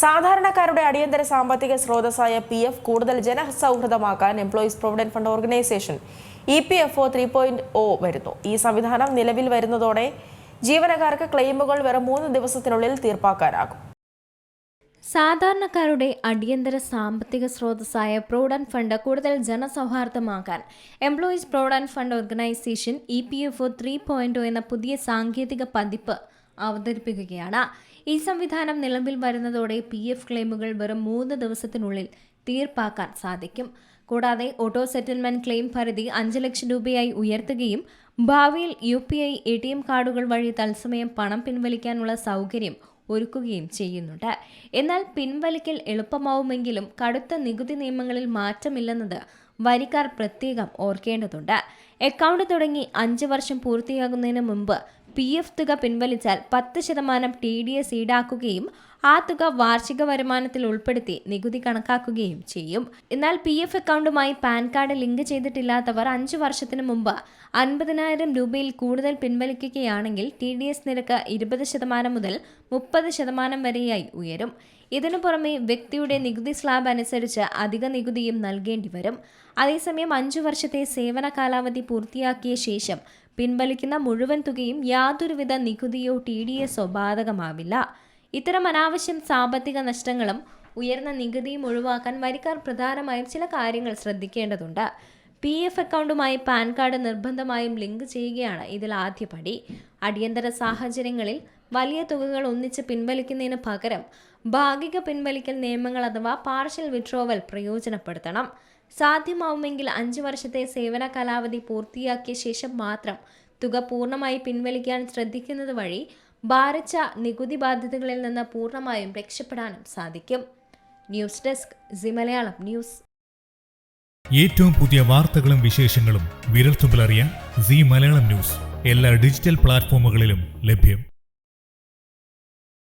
സാധാരണക്കാരുടെ അടിയന്തര സാമ്പത്തിക സ്രോതസ്സായ PF കൂടുതൽ ജനസൗഹൃദമാക്കാൻ employees provident fund organisation EPFO 3.0 വരുന്നു. ഈ സംവിധാനം നിലവിൽ വരുന്നതോടെ ജീവനക്കാർക്ക് ക്ലെയിമുകൾ വെറും 3 ദിവസത്തിനുള്ളിൽ തീർപ്പാക്കാനാകും. സാധാരണക്കാരുടെ അടിയന്തര സാമ്പത്തിക സ്രോതസ്സായ പ്രൊവിഡന്റ് ഫണ്ട് കൂടുതൽ ജനസൗഹാർദ്ദമാക്കാൻ employees provident fund organisation EPFO 3.0 എന്ന പുതിയ സാങ്കേതിക പതിപ്പ് അവതരിപ്പിക്കുകയാണ്. ഈ സംവിധാനം നിലവിൽ വരുന്നതോടെ PF ക്ലെയിമുകൾ വെറും 3 ദിവസത്തിനുള്ളിൽ തീർപ്പാക്കാൻ സാധിക്കും. കൂടാതെ ഓട്ടോ സെറ്റിൽമെന്റ് ക്ലെയിം പരിധി 5 ലക്ഷം രൂപയായി ഉയർത്തുകയും ഭാവിയിൽ UPI ATM കാർഡുകൾ വഴി തത്സമയം പണം പിൻവലിക്കാനുള്ള സൗകര്യം ഒരുക്കുകയും ചെയ്യുന്നുണ്ട്. എന്നാൽ പിൻവലിക്കൽ എളുപ്പമാവുമെങ്കിലും കടുത്ത നികുതി നിയമങ്ങളിൽ മാറ്റമില്ലെന്നത് വരിക്കാർ പ്രത്യേകം ഓർക്കേണ്ടതുണ്ട്. അക്കൗണ്ട് തുടങ്ങി 5 വർഷം പൂർത്തിയാകുന്നതിന് മുമ്പ് PF തുക പിൻവലിച്ചാൽ 10% TDS ഈടാക്കുകയും ആ തുക വാർഷിക വരുമാനത്തിൽ ഉൾപ്പെടുത്തി നികുതി കണക്കാക്കുകയും ചെയ്യും. എന്നാൽ PF അക്കൗണ്ടുമായി പാൻ കാർഡ് ലിങ്ക് ചെയ്തിട്ടില്ലാത്തവർ 5 വർഷത്തിന് മുമ്പ് 50,000 രൂപയിൽ കൂടുതൽ പിൻവലിക്കുകയാണെങ്കിൽ TDS നിരക്ക് 20% മുതൽ 30% വരെയായി ഉയരും. ഇതിനു പുറമെ വ്യക്തിയുടെ നികുതി സ്ലാബ് അനുസരിച്ച് അധിക നികുതിയും നൽകേണ്ടി വരും. അതേസമയം 5 വർഷത്തെ സേവന കാലാവധി പൂർത്തിയാക്കിയ ശേഷം പിൻവലിക്കുന്ന മുഴുവൻ തുകയും യാതൊരുവിധ നികുതിയോ TDSോ ബാധകമാവില്ല. ഇത്തരം അനാവശ്യം സാമ്പത്തിക നഷ്ടങ്ങളും ഉയർന്ന നികുതിയും ഒഴിവാക്കാൻ വരിക്കാർ പ്രധാനമായും ചില കാര്യങ്ങൾ ശ്രദ്ധിക്കേണ്ടതുണ്ട്. PF അക്കൗണ്ടുമായി പാൻ കാർഡ് നിർബന്ധമായും ലിങ്ക് ചെയ്യുകയാണ് ഇതിൽ ആദ്യപടി. അടിയന്തര സാഹചര്യങ്ങളിൽ വലിയ തുകകൾ ഒന്നിച്ച് പിൻവലിക്കുന്നതിന് പകരം ഭാഗിക പിൻവലിക്കൽ നിയമങ്ങൾ അഥവാ പാർഷ്യൽ വിഡ്രോവൽ പ്രയോജനപ്പെടുത്തണം. സാധ്യമാവുമെങ്കിൽ 5 വർഷത്തെ സേവന കാലാവധി പൂർത്തിയാക്കിയ ശേഷം മാത്രം തുക പൂർണ്ണമായി പിൻവലിക്കാൻ ശ്രദ്ധിക്കുന്നത് വഴി ഭാരിച്ച നികുതി ബാധ്യതകളിൽ നിന്ന് പൂർണ്ണമായും രക്ഷപ്പെടാനും സാധിക്കും. News desk C Malayalam news. ഏറ്റവും പുതിയ വാർത്തകളും വിശേഷങ്ങളും വിരൽത്തുമ്പിലറിയാൻ സി മലയാളം ന്യൂസ് എല്ലാ ഡിജിറ്റൽ പ്ലാറ്റ്ഫോമുകളിലും ലഭ്യം.